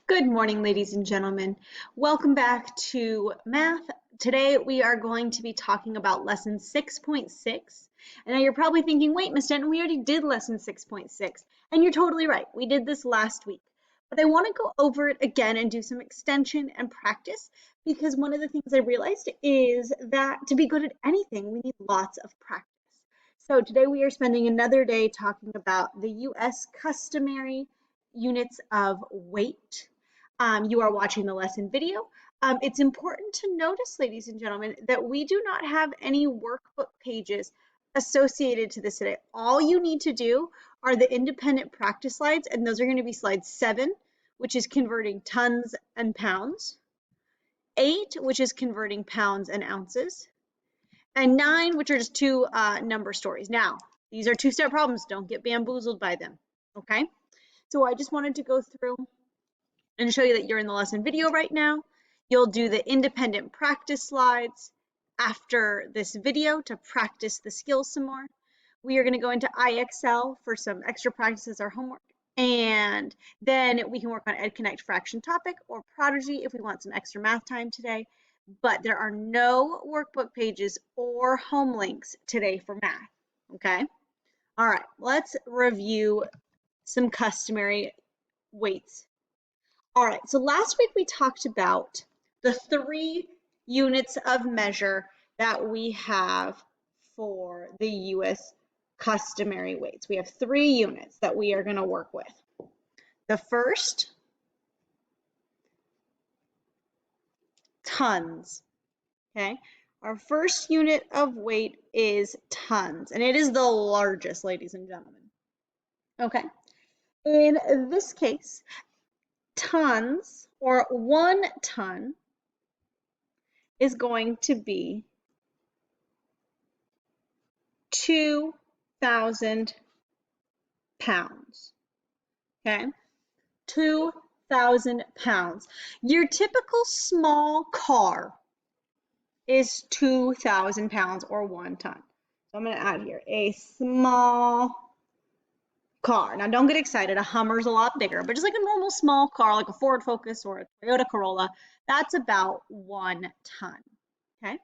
Good morning, ladies and gentlemen. Welcome back to math. Today we are going to be talking about lesson 6.6. And now you're probably thinking, wait, Miss Denton, we already did lesson 6.6. And you're totally right. We did this last week. But I want to go over it again and do some extension and practice because one of the things I realized is that to be good at anything, we need lots of practice. So today we are spending another day talking about the U.S. customary units of weight. You are watching the lesson video. It's important to notice, ladies and gentlemen, that we do not have any workbook pages associated to this today. All you need to do are the independent practice slides, and those are going to be slide 7, which is converting tons and pounds, 8, which is converting pounds and ounces, and 9, which are just two number stories. Now, these are two-step problems. Don't get bamboozled by them, okay? So I just wanted to go through and show you that you're in the lesson video right now. You'll do the independent practice slides after this video to practice the skills some more. We are going to go into IXL for some extra practices or homework. And then we can work on EdConnect fraction topic or Prodigy if we want some extra math time today. But there are no workbook pages or home links today for math, okay? All right, let's review some customary weights. All right, so last week we talked about the 3 units of measure that we have for the U.S. customary weights. We have 3 units that we are going to work with. The first, tons, okay? Our first unit of weight is tons, and it is the largest, ladies and gentlemen. Okay, in this case, tons, or 1 ton, is going to be 2,000 pounds, okay? 2,000 pounds. Your typical small car is 2,000 pounds or 1 ton. So I'm going to add here a small car. Now don't get excited, a Hummer's a lot bigger, but just like a normal small car, like a Ford Focus or a Toyota Corolla, that's about 1 ton, okay?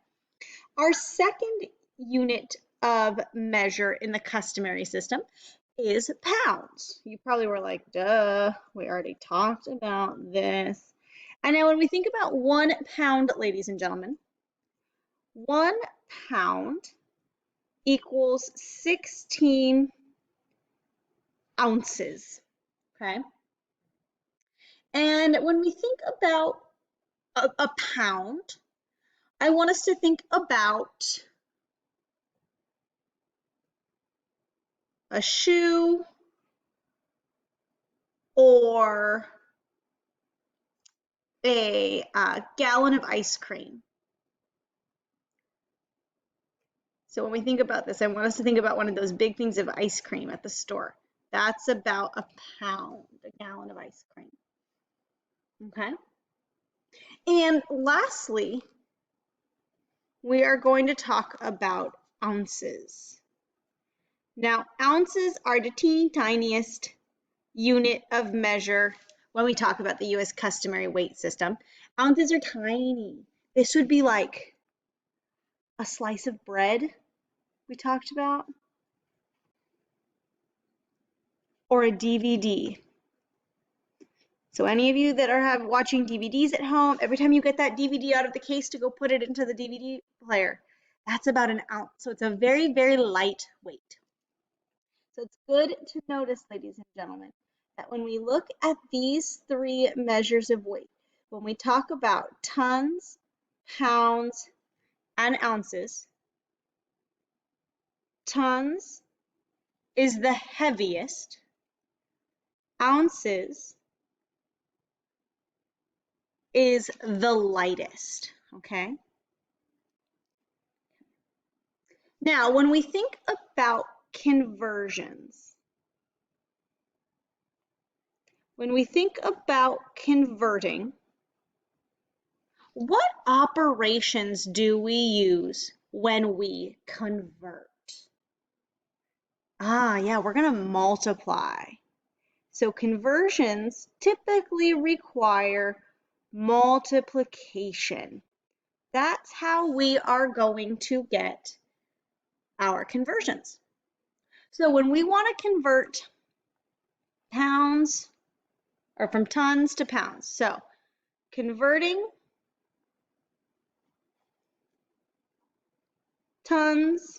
Our second unit of measure in the customary system is pounds. You probably were like, duh, we already talked about this. And now when we think about 1 pound, ladies and gentlemen, 1 pound equals 16 ounces, okay? And when we think about a pound, I want us to think about a shoe or a gallon of ice cream. So when we think about this, I want us to think about one of those big things of ice cream at the store. That's about a pound, a gallon of ice cream. Okay? And lastly, we are going to talk about ounces. Now, ounces are the teeny tiniest unit of measure when we talk about the U.S. customary weight system. Ounces are tiny. This would be like a slice of bread we talked about, or a DVD. So any of you that are watching DVDs at home, every time you get that DVD out of the case to go put it into the DVD player, that's about an ounce. So it's a very, very light weight. So it's good to notice, ladies and gentlemen, that when we look at these 3 measures of weight, when we talk about tons, pounds, and ounces, tons is the heaviest, ounces is the lightest, okay? Now, when we think about conversions, when we think about converting, what operations do we use when we convert? Yeah, we're going to multiply. So conversions typically require multiplication. That's how we are going to get our conversions. So when we want to convert pounds, or from tons to pounds, so converting tons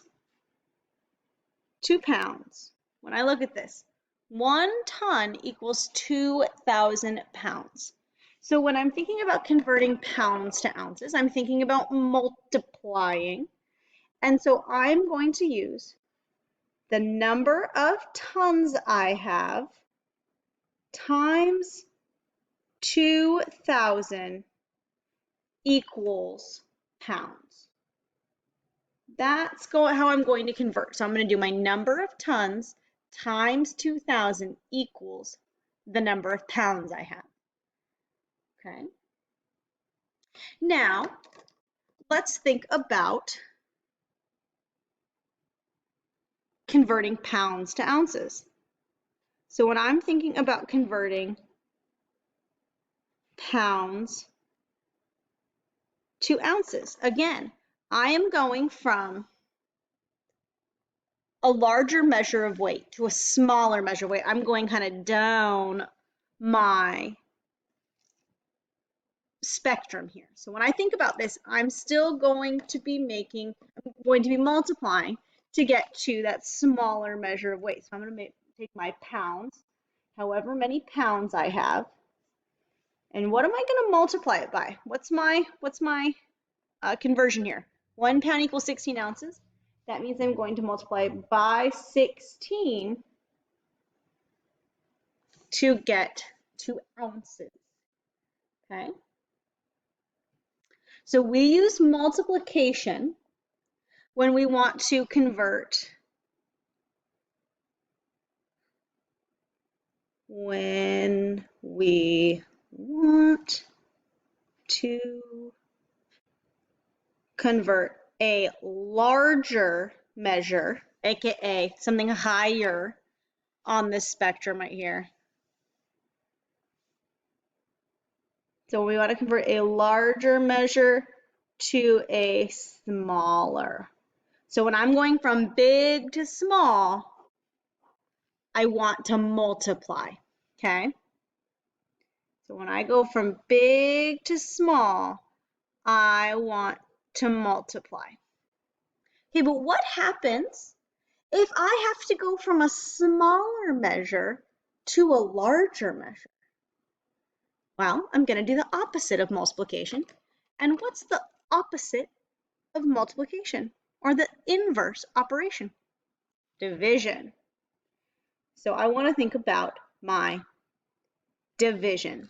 to pounds. When I look at this, 1 ton equals 2,000 pounds. So when I'm thinking about converting pounds to ounces, I'm thinking about multiplying. And so I'm going to use the number of tons I have times 2,000 equals pounds. That's how I'm going to convert. So I'm going to do my number of tons times 2,000 equals the number of pounds I have. Okay. Now, let's think about converting pounds to ounces. So when I'm thinking about converting pounds to ounces, again, I am going from a larger measure of weight to a smaller measure of weight. I'm going kind of down my spectrum here. So when I think about this, I'm still going to be multiplying to get to that smaller measure of weight. So I'm going to take my pounds, however many pounds I have, and what am I going to multiply it by? What's my conversion here? 1 pound equals 16 ounces. That means I'm going to multiply by 16 to get to ounces. Okay. So we use multiplication when we want to convert a larger measure, aka something higher on this spectrum right here. So we want to convert a larger measure to a smaller. So when I'm going from big to small, I want to multiply, okay? So when I go from big to small, I want to multiply. Okay, but what happens if I have to go from a smaller measure to a larger measure? Well, I'm going to do the opposite of multiplication. And what's the opposite of multiplication, or the inverse operation? Division. So I want to think about my division.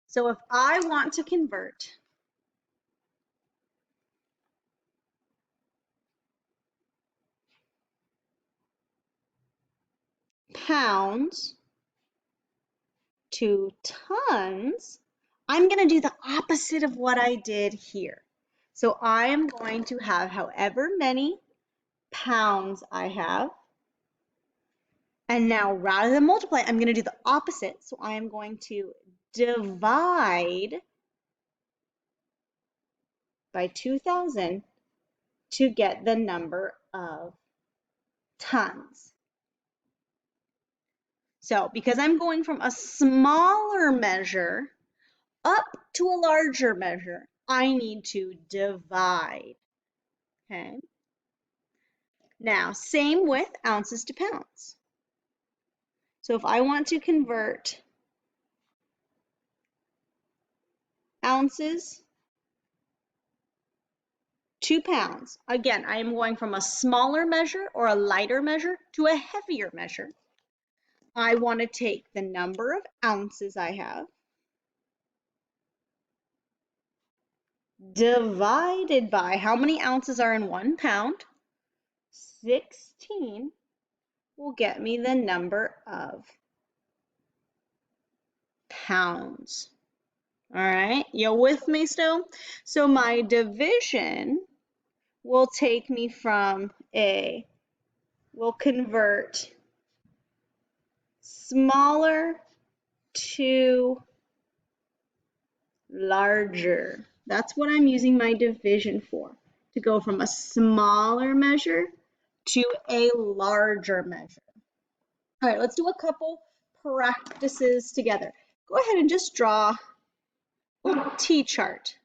So if I want to convert pounds to tons, I'm going to do the opposite of what I did here. So I am going to have however many pounds I have. And now rather than multiply, I'm going to do the opposite. So I am going to divide by 2,000 to get the number of tons. So because I'm going from a smaller measure up to a larger measure, I need to divide. Okay. Now, same with ounces to pounds. So if I want to convert ounces to pounds, again, I am going from a smaller measure or a lighter measure to a heavier measure. I want to take the number of ounces I have divided by how many ounces are in 1 pound. 16 will get me the number of pounds. All right, you with me still? So my division will take me from we'll convert smaller to larger. That's what I'm using my division for, to go from a smaller measure to a larger measure. All right, let's do a couple practices together. Go ahead and just draw a little T-chart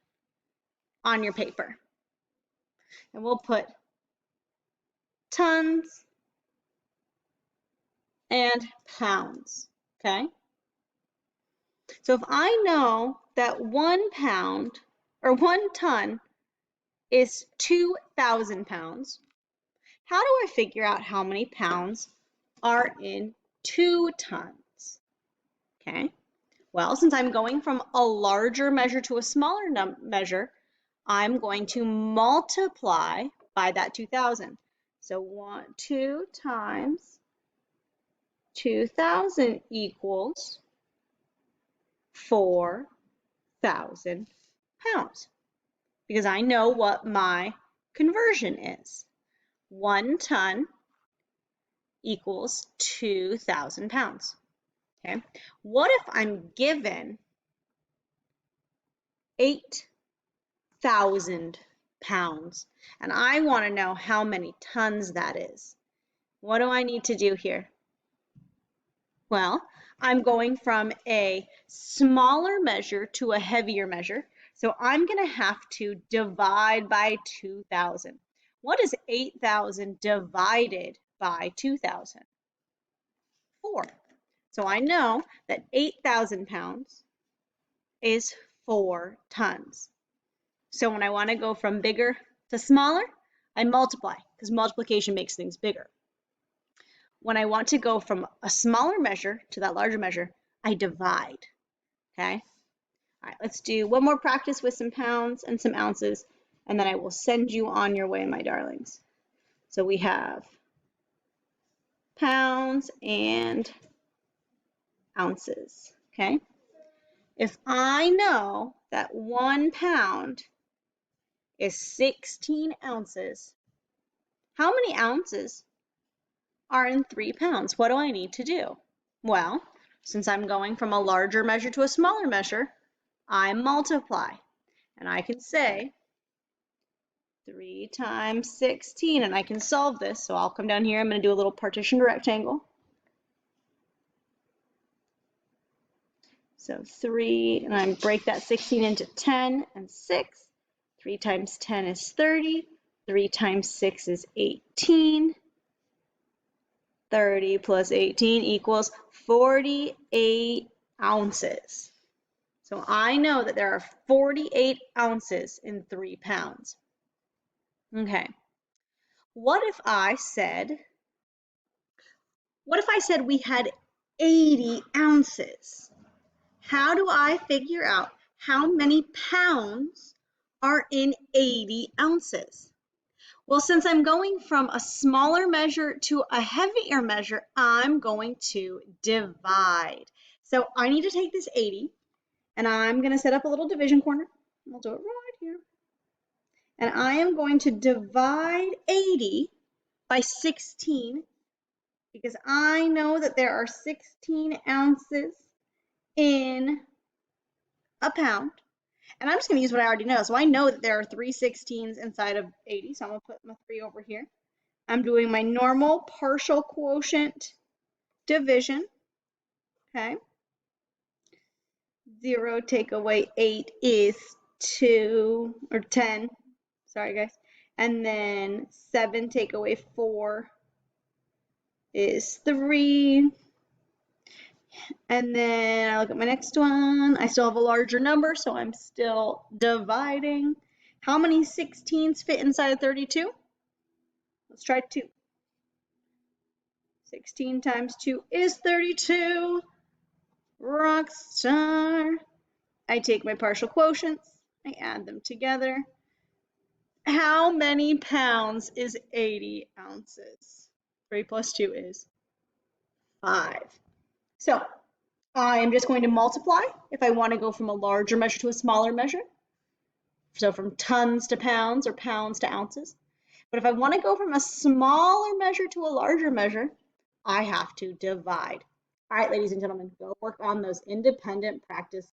on your paper. And we'll put tons and pounds, okay? So if I know that 1 pound or 1 ton is 2,000 pounds, how do I figure out how many pounds are in 2 tons? Okay, well, since I'm going from a larger measure to a smaller measure, I'm going to multiply by that 2,000. So 2 times 2,000 equals 4,000 pounds, because I know what my conversion is. 1 ton equals 2,000 pounds. Okay, what if I'm given 8,000 pounds and I want to know how many tons that is? What do I need to do here? Well, I'm going from a smaller measure to a heavier measure, so I'm going to have to divide by 2,000. What is 8,000 divided by 2,000? 4. So I know that 8,000 pounds is 4 tons. So when I want to go from bigger to smaller, I multiply, because multiplication makes things bigger. When I want to go from a smaller measure to that larger measure, I divide, okay? All right, let's do one more practice with some pounds and some ounces, and then I will send you on your way, my darlings. So we have pounds and ounces, okay? If I know that 1 pound is 16 ounces, how many ounces are in 3 pounds? What do I need to do? Well, since I'm going from a larger measure to a smaller measure, I multiply. And I can say 3 times 16, and I can solve this. So I'll come down here, I'm going to do a little partitioned rectangle. So 3, and I break that 16 into 10 and 6. 3 times 10 is 30. 3 times 6 is 18. 30 plus 18 equals 48 ounces. So I know that there are 48 ounces in 3 pounds. Okay. What if I said we had 80 ounces? How do I figure out how many pounds are in 80 ounces? Well, since I'm going from a smaller measure to a heavier measure, I'm going to divide. So I need to take this 80, and I'm going to set up a little division corner. I'll do it right here. And I am going to divide 80 by 16, because I know that there are 16 ounces in a pound. And I'm just going to use what I already know. So I know that there are 3 16s inside of 80. So I'm going to put my 3 over here. I'm doing my normal partial quotient division. Okay. 0 take away 8 is 2 or 10. Sorry, guys. And then 7 take away 4 is 3. And then I look at my next one. I still have a larger number, so I'm still dividing. How many 16s fit inside of 32? Let's try 2. 16 times 2 is 32. Rock star. I take my partial quotients. I add them together. How many pounds is 80 ounces? 3 plus 2 is 5. So I am just going to multiply if I want to go from a larger measure to a smaller measure. So from tons to pounds or pounds to ounces. But if I want to go from a smaller measure to a larger measure, I have to divide. All right, ladies and gentlemen, go work on those independent practice